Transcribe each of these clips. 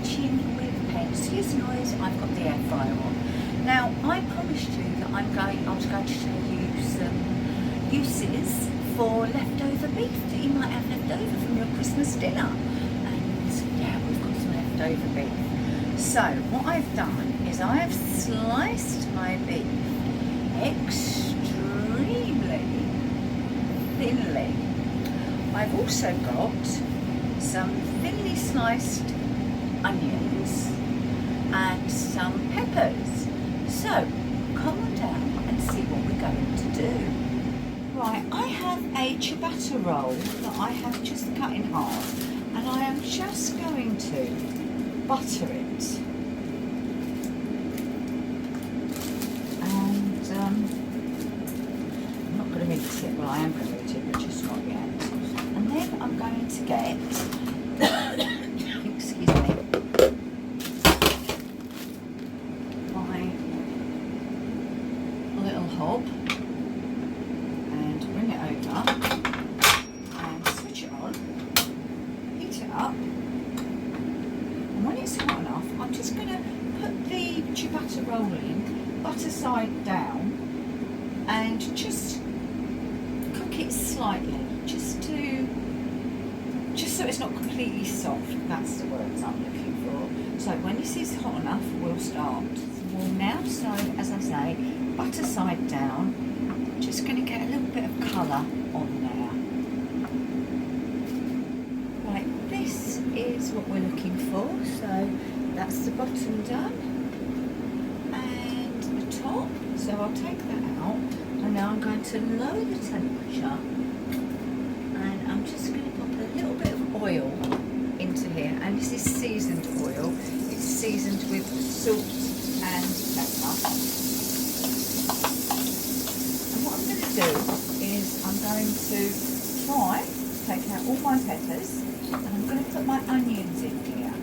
kitchen with pets. Here's noise, I've got the air fryer on. Now, I promised you that I was going to show you some uses for leftover beef that you might have left over from your Christmas dinner. And yeah, we've got some leftover beef. So, what I've done is I have sliced my beef extremely thinly. I've also got some thinly sliced onions and some peppers. So come on down and see what we're going to do. Right, I have a ciabatta roll that I have just cut in half, and I am just going to butter it. And I'm not going to mix it, well I am going to mix it, but just not yet. And then I'm going to get, excuse me, my little hob and bring it over and switch it on, heat it up, and when it's hot enough, I'm just going to put the ciabatta roll in, butter side down, and just cook it slightly, just so it's not completely soft. That's the words I'm looking for. So when this is hot enough, we'll start. Well, now, so as I say, butter side down. Just going to get a little bit of colour on there. Right, this is what we're looking for. So that's the bottom done, and the top. So I'll take that out, and now I'm going to lower the temperature, and I'm just going to put a little bit of oil into here, and this is seasoned oil. It's seasoned with salt and pepper. And what I'm going to do is I'm going to take out all my peppers, and I'm going to put my onions in here.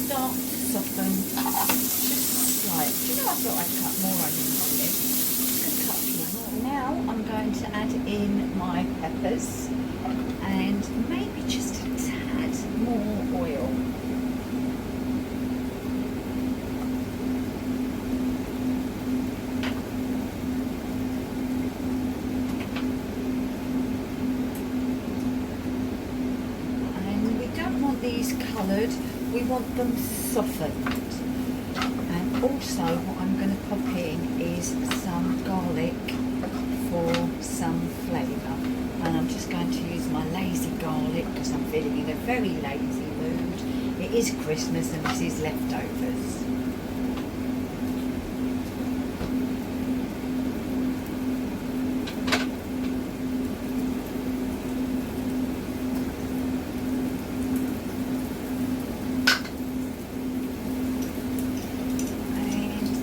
Start to soften just slightly. Do you know, I thought I'd cut more onions on this. Could cut a few more. Now I'm going to add in my peppers and maybe just a tad more oil. And we don't want these coloured. We want them softened. And also what I'm going to pop in is some garlic for some flavour. And I'm just going to use my lazy garlic because I'm feeling in a very lazy mood. It is Christmas and this is leftovers.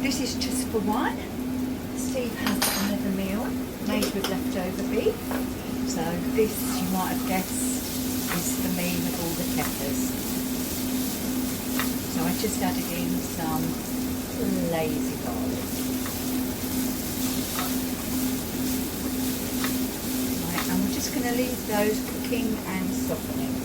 This is just for one. Steve has another meal made with leftover beef. So this, you might have guessed, is for me with all the peppers. So I just added in some lazy garlic. Right, and we're just going to leave those cooking and softening.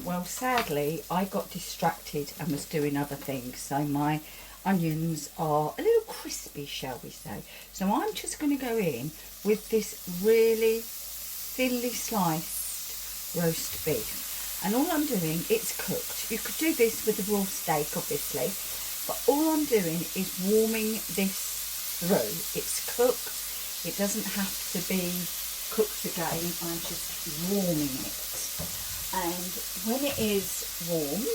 Well, sadly, I got distracted and was doing other things, so my onions are a little crispy, shall we say. So I'm just going to go in with this really thinly sliced roast beef. And all I'm doing, it's cooked. You could do this with a raw steak, obviously, but all I'm doing is warming this through. It's cooked. It doesn't have to be cooked again. I'm just warming it. And when it is warmed,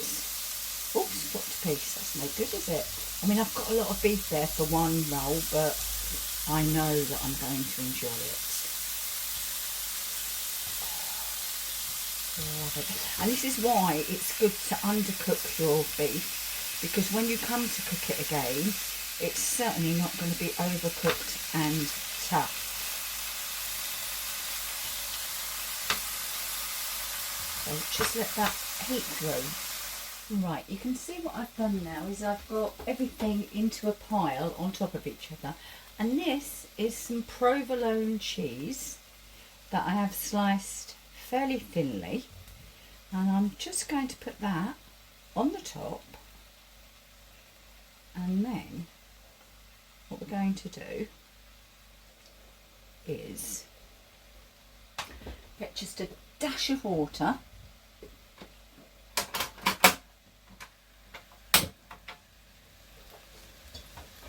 oops, dropped a piece, that's no good, is it? I mean, I've got a lot of beef there for one roll, but I know that I'm going to enjoy it. Love it. And this is why it's good to undercook your beef, because when you come to cook it again, it's certainly not going to be overcooked and tough. So just let that heat through. Right, you can see what I've done now is I've got everything into a pile on top of each other, and this is some provolone cheese that I have sliced fairly thinly, and I'm just going to put that on the top, and then what we're going to do is get just a dash of water,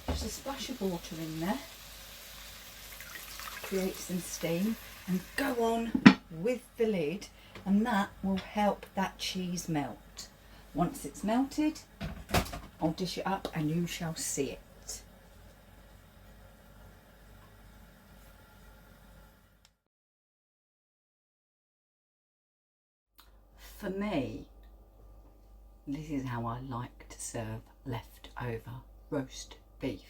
just a splash of water in there, create some steam, and go on with the lid, and that will help that cheese melt. Once it's melted, I'll dish it up and you shall see it. For me, this is how I like to serve leftover roast beef.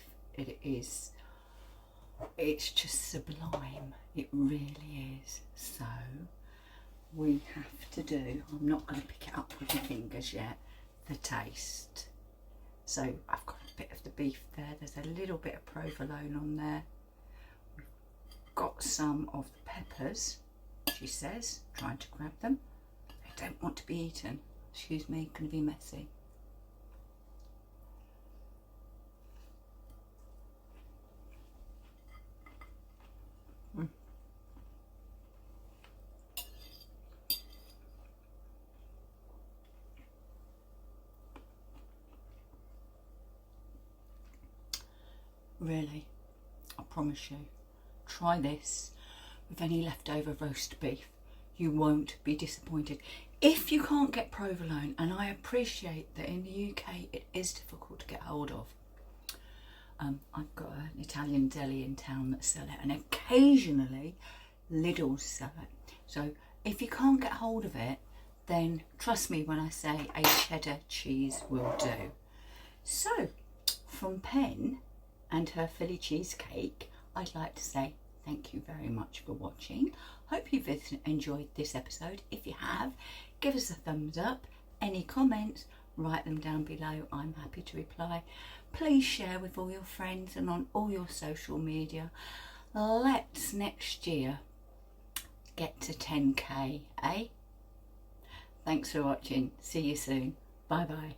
It's just sublime. It really is. So we have to do, I'm not going to pick it up with my fingers yet, the taste. So I've got a bit of the beef there. There's a little bit of provolone on there. We've got some of the peppers, she says, trying to grab them. They don't want to be eaten. Excuse me, going to be messy. Really, I promise you, try this with any leftover roast beef. You won't be disappointed. If you can't get provolone, and I appreciate that in the UK it is difficult to get hold of, I've got an Italian deli in town that sell it, and occasionally Lidl sell it. So if you can't get hold of it, then trust me when I say a cheddar cheese will do. So from Pen and her Philly cheesecake, I'd like to say thank you very much for watching. Hope you've enjoyed this episode. If you have, give us a thumbs up. Any comments, write them down below. I'm happy to reply. Please share with all your friends and on all your social media. Let's next year get to 10k, eh? Thanks for watching. See you soon. Bye bye.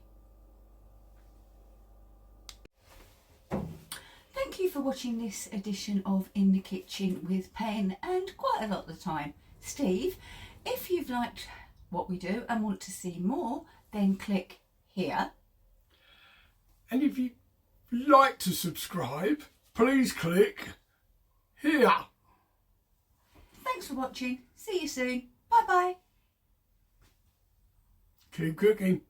Thank you for watching this edition of In the Kitchen with Pen, and quite a lot of the time Steve. If you've liked what we do and want to see more, then click here. And if you'd like to subscribe, please click here. Thanks for watching. See you soon. Bye bye. Keep cooking.